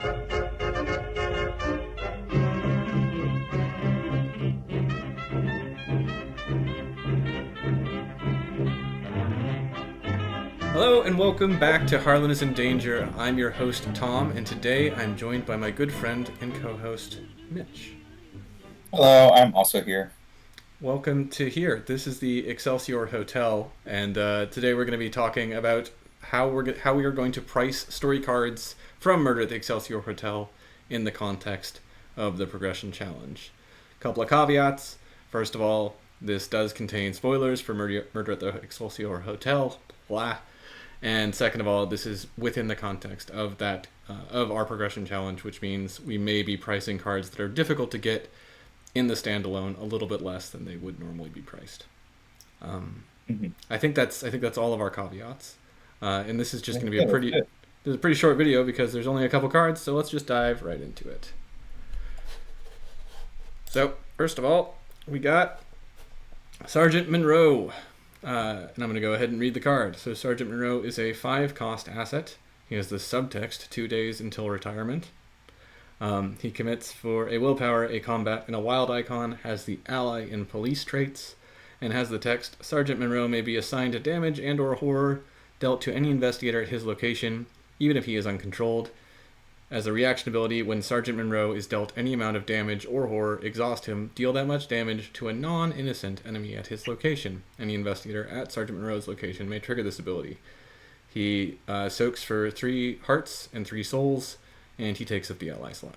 Hello and welcome back to Harlan is in Danger. I'm your host, Tom, and today I'm joined by my good friend and co-host, Mitch. Hello, I'm also here. Welcome to here. This is the Excelsior Hotel, and today we're going to be talking about how we are going to price story cards from Murder at the Excelsior Hotel in the context of the progression challenge. A couple of caveats. First of all, this does contain spoilers for Murder at the Excelsior Hotel. Blah. And second of all, this is within the context of that of our progression challenge, which means we may be pricing cards that are difficult to get in the standalone a little bit less than they would normally be priced. I think that's all of our caveats, and this is just going to be this is a pretty short video because there's only a couple cards, so let's just dive right into it. So first of all, we got Sergeant Monroe. And I'm going to go ahead and read the card. So Sergeant Monroe is a 5-cost asset. He has the subtext 2 days until retirement. He commits for a willpower, a combat, and a wild icon, has the ally and police traits, and has the text, Sergeant Monroe may be assigned a damage and or horror dealt to any investigator at his location, even if he is uncontrolled. As a reaction ability, when Sergeant Monroe is dealt any amount of damage or horror, exhaust him, deal that much damage to a non-innocent enemy at his location. Any investigator at Sergeant Monroe's location may trigger this ability. He soaks for 3 hearts and 3 souls, and he takes up the ally slot.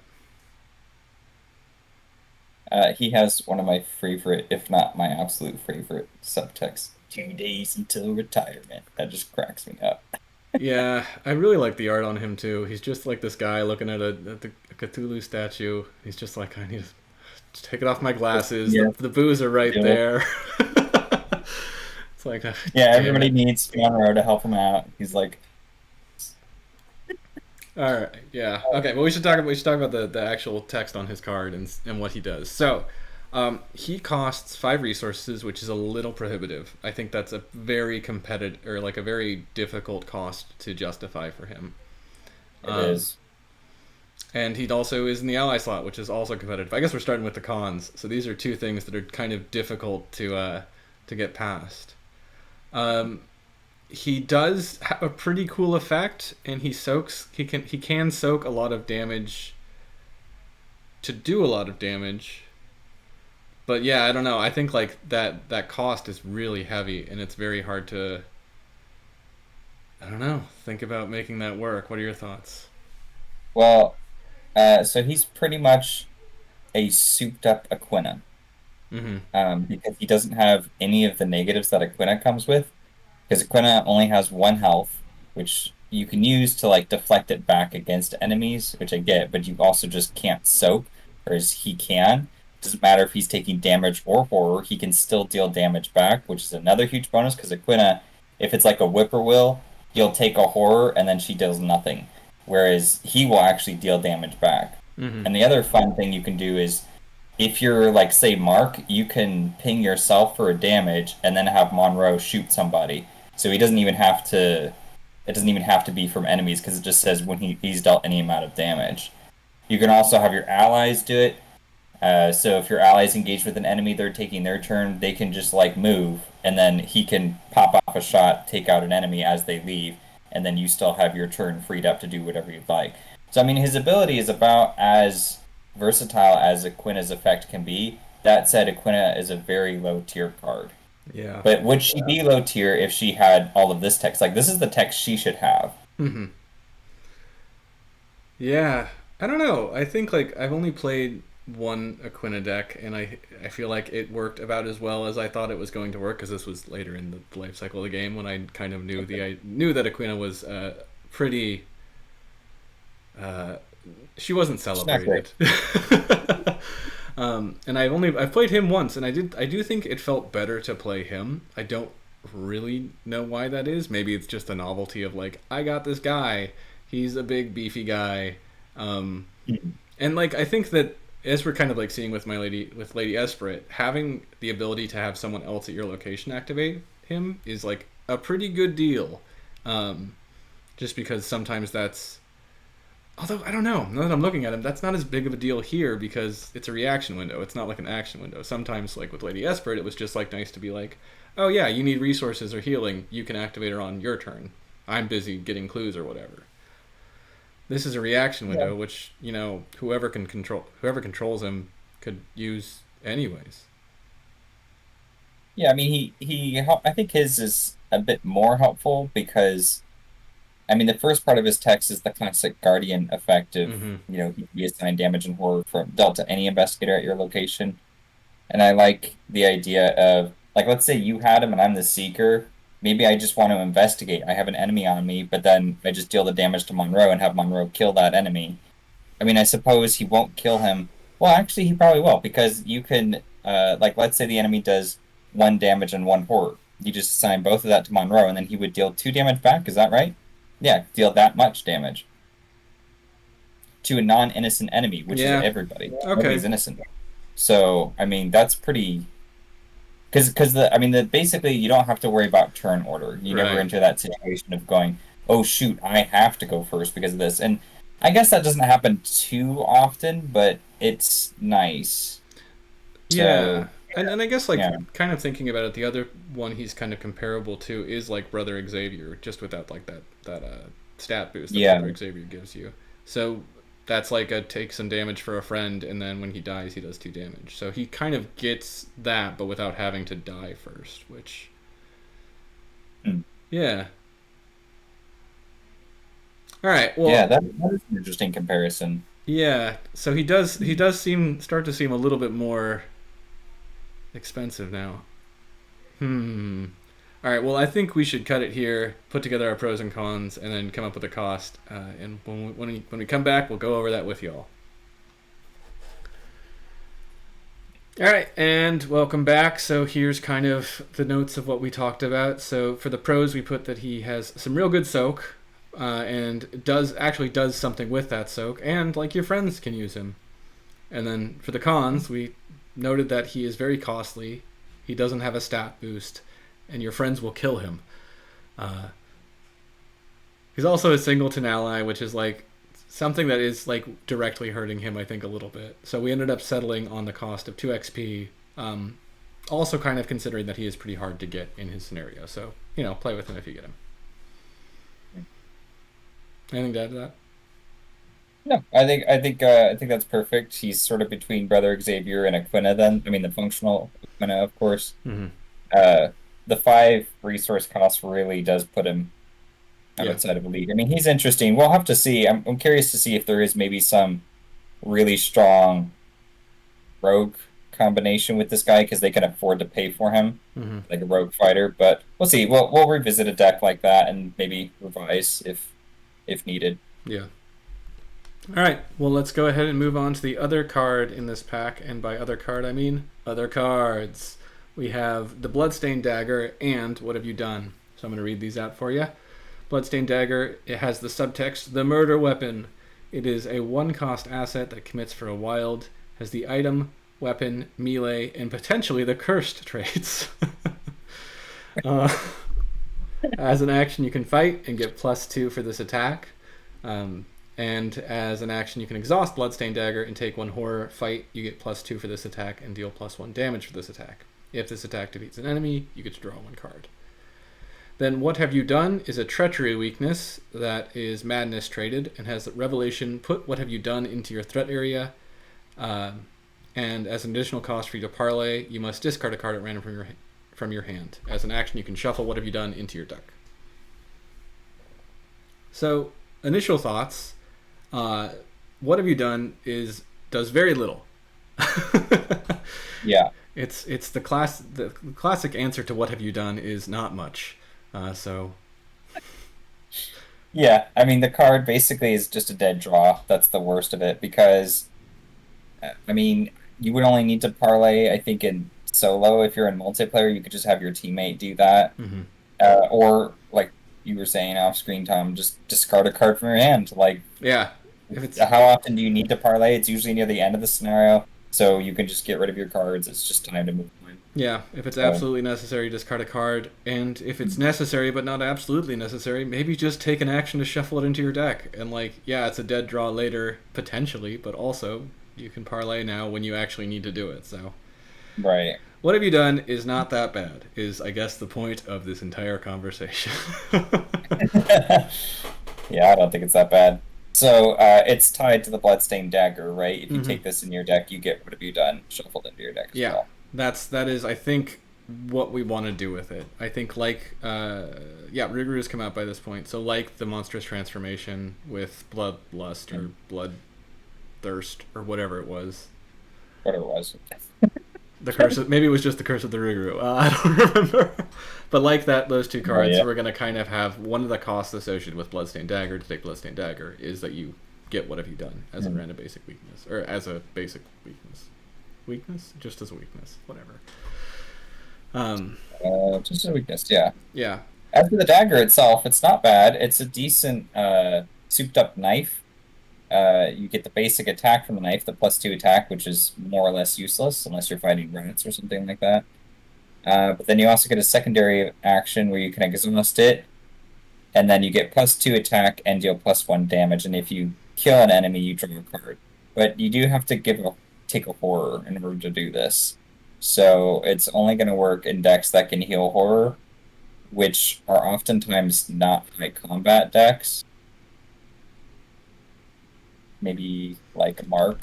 He has one of my favorite, if not my absolute favorite, subtext. 2 days until retirement. That just cracks me up. Yeah, I really like the art on him too. He's just like this guy looking at the Cthulhu statue. He's just like, I need to take it off my glasses. Yeah. The booze are right there. It's like, yeah, everybody needs Monroe to help him out. He's like, all right, yeah, okay. Well, we should talk about the actual text on his card and what he does. So, he costs 5 resources, which is a little prohibitive. I think that's a very competitive, or like a very difficult cost to justify for him. it is. And he also is in the ally slot, which is also competitive. I guess we're starting with the cons. So these are 2 things that are kind of difficult to get past. He does have a pretty cool effect, and he can soak a lot of damage to do a lot of damage. But yeah, I don't know. I think like that cost is really heavy, and it's very hard to, I don't know, think about making that work. What are your thoughts? Well, so he's pretty much a souped-up Aquina. Because he doesn't have any of the negatives that Aquina comes with. Because Aquina only has 1 health, which you can use to like deflect it back against enemies, which I get, but you also just can't soak, whereas he can. Doesn't matter if he's taking damage or horror, he can still deal damage back, which is another huge bonus, because Aquina, if it's like a whippoorwill, you'll take a horror and then she does nothing. Whereas he will actually deal damage back. And the other fun thing you can do is, if you're like, say, Mark, you can ping yourself for a damage and then have Monroe shoot somebody. So he doesn't even have to, it doesn't even have to be from enemies, because it just says when he's dealt any amount of damage. You can also have your allies do it. So if your allies engage with an enemy, they're taking their turn, they can just like move, and then he can pop off a shot, take out an enemy as they leave, and then you still have your turn freed up to do whatever you'd like. So I mean, his ability is about as versatile as Aquina's effect can be. That said, Aquina is a very low tier card. Yeah. But would she be low tier if she had all of this text? Like, this is the text she should have. Yeah, I don't know. I think like I've only played 1 Aquina deck, and I feel like it worked about as well as I thought it was going to work, because this was later in the life cycle of the game, when I kind of knew I knew that Aquina was pretty. She wasn't celebrated. And I've played him once, and I do think it felt better to play him. I don't really know why that is. Maybe it's just the novelty of like, I got this guy. He's a big beefy guy. And like, I think that as we're kind of like seeing with Lady Esprit, having the ability to have someone else at your location activate him is like a pretty good deal. Just because sometimes that's Although I don't know. Now that I'm looking at him, that's not as big of a deal here because it's a reaction window. It's not like an action window. Sometimes, like with Lady Esprit, it was just like nice to be like, oh yeah, you need resources or healing. You can activate her on your turn. I'm busy getting clues or whatever. This is a reaction Yeah. window, which whoever controls him could use anyways. Yeah, I mean, I think his is a bit more helpful because, I mean, the first part of his text is the classic Guardian effect of, Mm-hmm. he assigned damage and horror from dealt to any investigator at your location. And I like the idea of, like, let's say you had him and I'm the seeker. Maybe I just want to investigate. I have an enemy on me, but then I just deal the damage to Monroe and have Monroe kill that enemy. I mean, I suppose he won't kill him. Well, actually, he probably will because you can, like, let's say the enemy does one damage and one horror. You just assign both of that to Monroe, and then he would deal two damage back. Is that right? Yeah, deal that much damage to a non-innocent enemy, which is Yeah. everybody. Okay. Nobody's innocent. So, I mean, that's pretty. Because basically you don't have to worry about turn order. You never Right. enter that situation of going, oh shoot, I have to go first because of this. And I guess that doesn't happen too often, but it's nice. Yeah. So And I guess like yeah, kind of thinking about it, the other one he's kind of comparable to is like Brother Xavier, just without like that stat boost that yeah, Brother Xavier gives you. So that's like a take some damage for a friend, and then when he dies, he does two damage. So he kind of gets that, but without having to die first. Which, Hmm. yeah. All right. Yeah. Well, That is an interesting comparison. yeah. So he does start to seem a little bit more expensive now. Hmm. All right. Well, I think we should cut it here, put together our pros and cons, and then come up with a cost. And when we come back, we'll go over that with y'all. All right, and welcome back. So here's kind of the notes of what we talked about. So for the pros, we put that he has some real good soak, and does something with that soak, and like your friends can use him. And then for the cons, we noted that he is very costly. He doesn't have a stat boost, and your friends will kill him. Uh, he's also a singleton ally, which is like something that is like directly hurting him, I think, a little bit. So we ended up settling on the cost of 2 XP. Also, kind of considering that he is pretty hard to get in his scenario. So, play with him if you get him. Anything to add to that? No, I think that's perfect. He's sort of between Brother Xavier and Aquina then. I mean the functional Aquina, of course. Mm-hmm. Uh the five resource cost really does put him Yeah. outside of a league. I mean, he's interesting. We'll have to see. I'm curious to see if there is maybe some really strong rogue combination with this guy because they can afford to pay for him, Mm-hmm. like a rogue fighter. But we'll see. We'll revisit a deck like that and maybe revise if needed. Yeah. All right. Well, let's go ahead and move on to the other card in this pack. And by other card, I mean other cards. We have the Bloodstained Dagger and What Have You Done? So I'm going to read these out for you. Bloodstained Dagger, it has the subtext, the murder weapon. It is a one-cost asset that commits for a wild, has the item, weapon, melee, and potentially the cursed traits. uh, as an action, you can fight and get +2 for this attack. And as an action, you can exhaust Bloodstained Dagger and take 1 horror. Fight, you get +2 for this attack and deal +1 damage for this attack. If this attack defeats an enemy, you get to draw 1 card. Then What Have You Done is a treachery weakness that is madness traded and has revelation. Put What Have You Done into your threat area. And as an additional cost for you to parlay, you must discard a card at random from your hand. As an action, you can shuffle What Have You Done into your deck. So, initial thoughts. What Have You Done does very little. Yeah. It's the classic answer to What Have You Done is not much. So Yeah, I mean the card basically is just a dead draw. That's the worst of it because I mean you would only need to parlay. I think in solo, if you're in multiplayer, you could just have your teammate do that, mhm. or like you were saying off screen, Tom, just discard a card from your hand. Like, Yeah, if it's how often do you need to parlay? It's usually near the end of the scenario, so you can just get rid of your cards. It's just time to move on. Yeah, if it's So, absolutely necessary, discard a card, and if it's necessary but not absolutely necessary, maybe just take an action to shuffle it into your deck. And like, yeah, it's a dead draw later potentially, but also you can parlay now when you actually need to do it. So right. what have you done is not that bad. Is I guess the point of this entire conversation. Yeah, I don't think it's that bad. So it's tied to the Bloodstained Dagger, right? If you Hmm. take this in your deck, you get what have you done shuffled into your deck as Yeah, well. that is I think what we want to do with it. I think like yeah, Rig-Ru come out by this point. So like the monstrous transformation with Bloodlust or Bloodthirst or whatever it was. Whatever it was. The curse of, maybe it was just the curse of the Rig-Ru. I don't remember. But like that, those two Oh, cards, yeah. we're gonna kind of have one of the costs associated with Bloodstained Dagger to take Bloodstained Dagger is that you get what have you done as a Mhm. random basic weakness or as a basic weakness. Weakness, just as a weakness, whatever. Um, Just a weakness, yeah. yeah, As for the dagger itself, it's not bad. It's a decent souped up knife. You get the basic attack from the knife, the +2 attack, which is more or less useless unless you're fighting rats or something like that. But then you also get a secondary action where you can exhaust it, and then you get +2 attack and deal +1 damage. And if you kill an enemy, you draw a card. But you do have to take a horror in order to do this. So it's only going to work in decks that can heal horror, which are oftentimes not high combat decks. Maybe like Mark,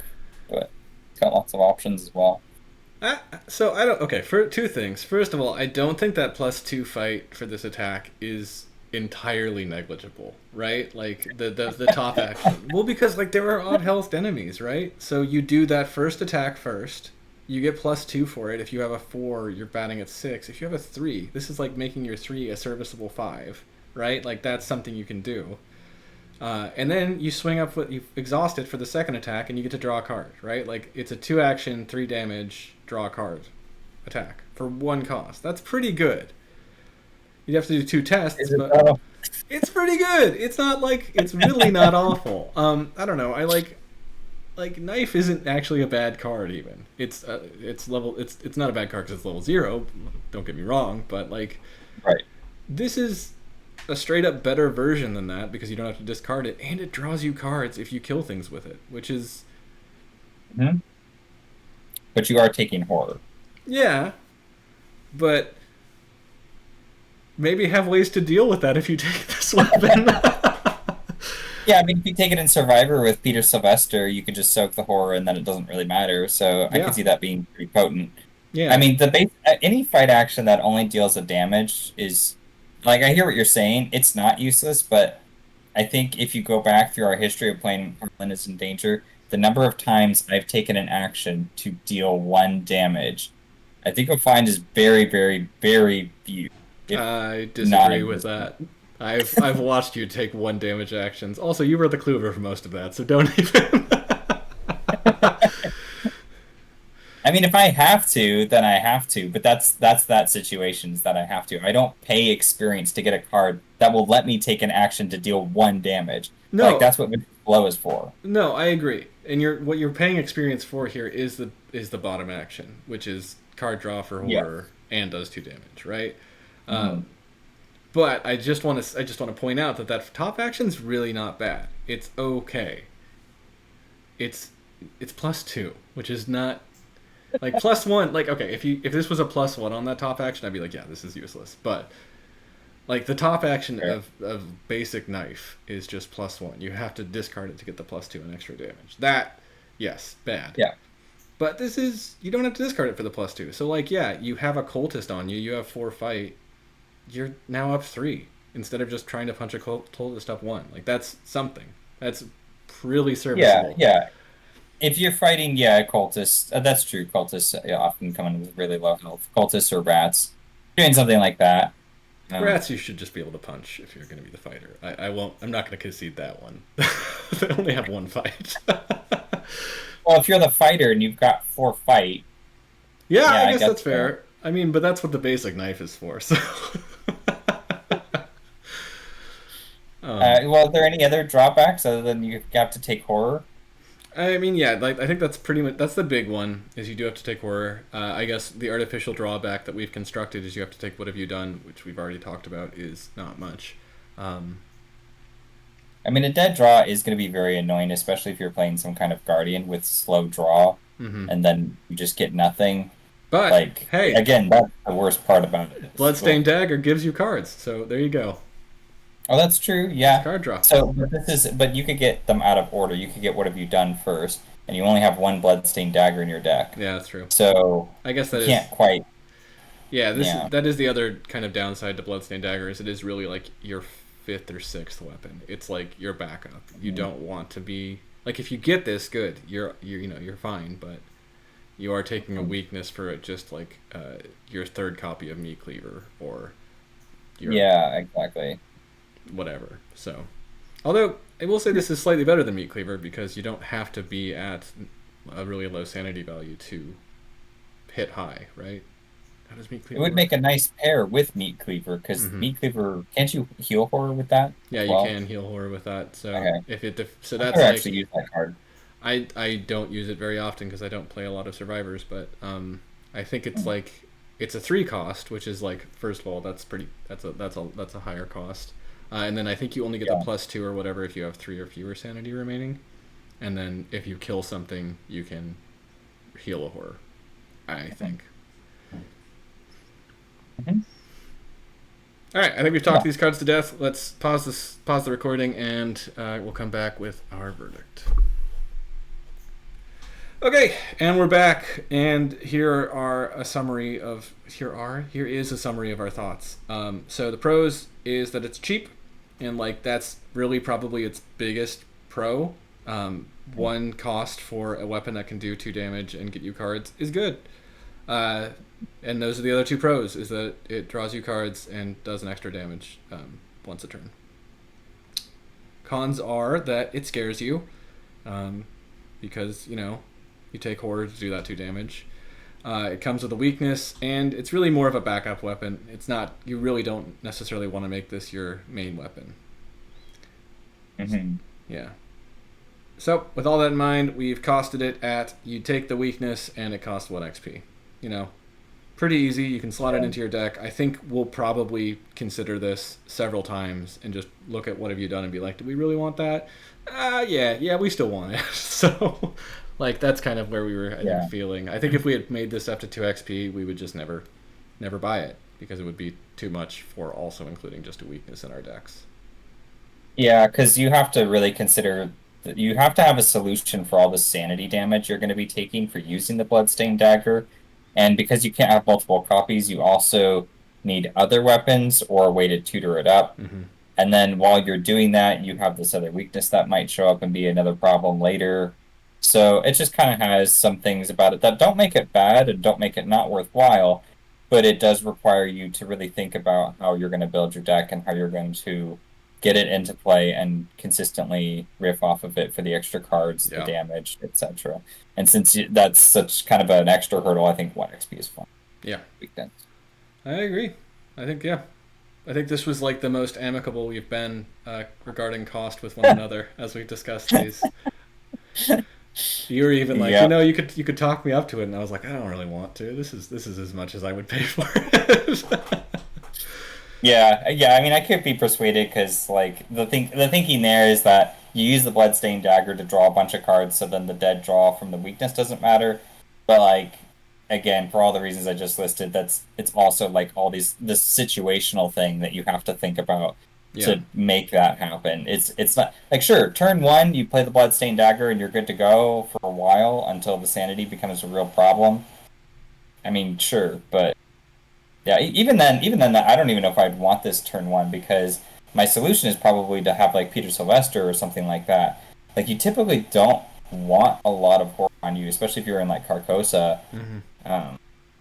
but it's got lots of options as well. so I don't. Okay, for two things. First of all, I don't think that +2 fight for this attack is entirely negligible, right? Like the top action. Well, because like there are odd health enemies, right? So you do that first attack first. You get +2 for it. If you have a 4, you're batting at 6. If you have a 3, this is like making your 3 a serviceable 5, right? Like that's something you can do. And then you swing up with you exhaust it for the second attack, and you get to draw a card, right? Like it's a 2 action, 3 damage, draw a card attack for 1 cost. That's pretty good. You'd have to do 2 tests, Is it but though? it's pretty good. It's not like it's really not awful. I don't know. I like knife isn't actually a bad card even. It's level it's not a bad card because it's level 0. Don't get me wrong, but like Right. this is a straight up better version than that because you don't have to discard it and it draws you cards if you kill things with it, which is Hmm. But you are taking horror. yeah, but maybe have ways to deal with that if you take this weapon. Yeah, I mean, if you take it in Survivor with Peter Sylvester, you could just soak the horror and then it doesn't really matter. So I could Yeah, see that being pretty potent. I yeah. mean, any fight action that only deals a damage is like I hear what you're saying. It's not useless, but I think if you go back through our history of playing Heartland is in Danger, the number of times I've taken an action to deal 1 damage, I think you'll find is very, very, very few, if I disagree with non-existent. that. I've watched you take 1 damage actions. Also, you were the clover for most of that, so don't even. I mean, if I have to, then I have to. But that's that situation is that I have to. I don't pay experience to get a card that will let me take an action to deal 1 damage. Like No, that's what Vicious Blow is for. no, I agree. And what you're paying experience for here is the bottom action, which is card draw for Yeah. horror and does 2 damage, right? Mhm. Um, but I just want to point out that that top action's really not bad. It's okay. It's it's +2, which is not like +1. Like okay, if this was a +1 on that top action, I'd be like, yeah, this is useless. But like the top action Fair. of basic knife is just +1. You have to discard it to get the +2 and extra damage. That yes, bad. Yeah. But this is you don't have to discard it for the +2. So like yeah, you have a cultist on you. You have 4 fight. You're now up 3 instead of just trying to punch a cultist up 1. Like that's something. That's really Yeah. serviceable. Yeah. If you're fighting, yeah, cultists, that's true. Cultists often come in with really low health. Cultists or rats, doing something like that. Um, Rats, you should just be able to punch if you're going to be the fighter. I won't. I'm not going to concede that one. They only have 1 fight. well, if you're the fighter and you've got 4 fight, Yeah, yeah, I I guess guess that's so. fair. I mean, but that's what the basic knife is for. So, um, Well, are there any other drawbacks other than you have to take horror? I mean, yeah, like I think that's pretty much that's the big one. Is you do have to take horror. I guess the artificial drawback that we've constructed is you have to take what have you done, which we've already talked about, is not much. Um, I mean, a dead draw is going to be very annoying, especially if you're playing some kind of guardian with slow draw, mhm. and then you just get nothing. But Like, hey, again, that's the worst part about it. Bloodstained Dagger gives you cards, so there you go. Oh, that's true. It's Yeah. card draw. So, but you could get them out of order. You could get what have you done first, and you only have one bloodstained dagger in your deck. Yeah, that's true. So I guess you that is. can't quite. Yeah, Yeah. that is the other kind of downside to Bloodstained Dagger is it is really like your fifth or sixth weapon. It's like your backup. You Mm. don't want to be like if you get this, good. You're fine, but you are taking a weakness for it, just like your third copy of Meat Cleaver or your Yeah, exactly. whatever. So, although I will say this is slightly better than Meat Cleaver because you don't have to be at a really low sanity value to hit high, right? How does Meat It Cleaver would work? make a nice pair with Meat Cleaver because Mm-hmm. Meat Cleaver, can't you heal horror with that Yeah, as you well? can heal horror with that. So Okay. if it so I've that's never like actually used that card. I don't use it very often because I don't play a lot of survivors, but I think it's Mm. like it's a 3 cost, which is like first of all that's a higher cost, and then I think you only get the Yeah. +2 or whatever if you have 3 or fewer sanity remaining, and then if you kill something you can heal a horror. I think. Mhm. All right, I think we've Yeah. talked these cards to death. Let's pause the recording, and we'll come back with our verdict. Okay, and we're back, and here is a summary of our thoughts. So the pros is that it's cheap, and like that's really probably its biggest pro. One cost for a weapon that can do 2 damage and get you cards is good. Uh, and those are the other two pros: is that it draws you cards and does an extra damage once a turn. Cons are that it scares you, because you take horror to do that 2 damage. It comes with a weakness, and it's really more of a backup weapon. It's not. You really don't necessarily want to make this your main weapon. Mhm. Yeah. So, with all that in mind, we've costed it at you take the weakness, and it costs 1 XP. Pretty easy. You can slot it into your deck. I think we'll probably consider this several times and just look at what have you done and be like, do we really want that? Yeah, we still want it. So, like, that's kind of where we were, I think, Yeah. feeling. I think if we had made this up to 2 XP, we would just never buy it because it would be too much for also including just a weakness in our decks. Yeah, because you have to really consider that you have to have a solution for all the sanity damage you're going to be taking for using the Bloodstained Dagger. And because you can't have multiple copies, you also need other weapons or a way to tutor it up. Mm-hmm. And then while you're doing that, you have this other weakness that might show up and be another problem later. So it just kind of has some things about it that don't make it bad and don't make it not worthwhile, but it does require you to really think about how you're going to build your deck and how you're going to get it into play and consistently riff off of it for the extra cards, the Yeah. damage, etc. And since that's such kind of an extra hurdle, I think 1 XP is fine. Yeah. Weekends. I agree. I think, yeah. I think this was like the most amicable we've been regarding cost with one another as we discussed these. You were even like, Yeah. you could talk me up to it, and I was like, I don't really want to. This is as much as I would pay for it. Yeah. I mean, I could be persuaded because, like, the thinking there is that you use the Bloodstained Dagger to draw a bunch of cards, so then the dead draw from the weakness doesn't matter. But, like, again, for all the reasons I just listed, it's also like all this situational thing that you have to think about Yeah. to make that happen. It's not like, sure, turn 1 you play the Bloodstained Dagger and you're good to go for a while until the sanity becomes a real problem. I mean, sure, but yeah, even then, I don't even know if I'd want this turn 1 because my solution is probably to have like Peter Sylvester or something like that. Like, you typically don't want a lot of horror on you, especially if you're in like Carcosa. Mm-hmm.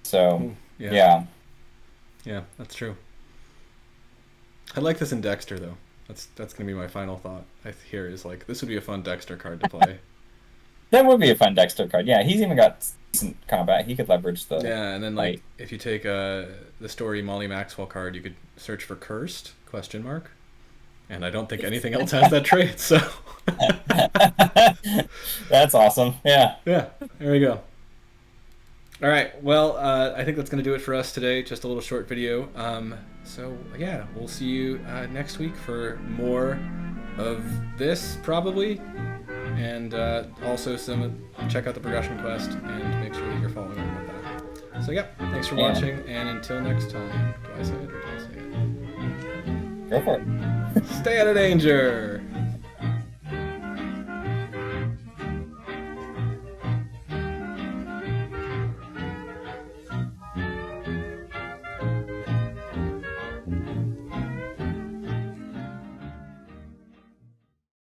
So Ooh, yeah. Yeah, that's true. I like this in Dexter though. That's gonna be my final thought. Here is like this would be a fun Dexter card to play. That would be a fun Dexter card. Yeah, he's even got decent combat. He could leverage the Yeah, and then like fight. if you take the story Molly Maxwell card, you could search for Cursed ? And and I don't think anything else has that trait. So That's awesome. Yeah. yeah, there we go. All right. Well, I think that's going to do it for us today. Just a little short video. So yeah, we'll see you next week for more of this probably, and also check out the progression quest and make sure that you're following along with that. So yeah, thanks for watching, and until next time. Do I say it or do I say it? Go for it. Stay out of danger.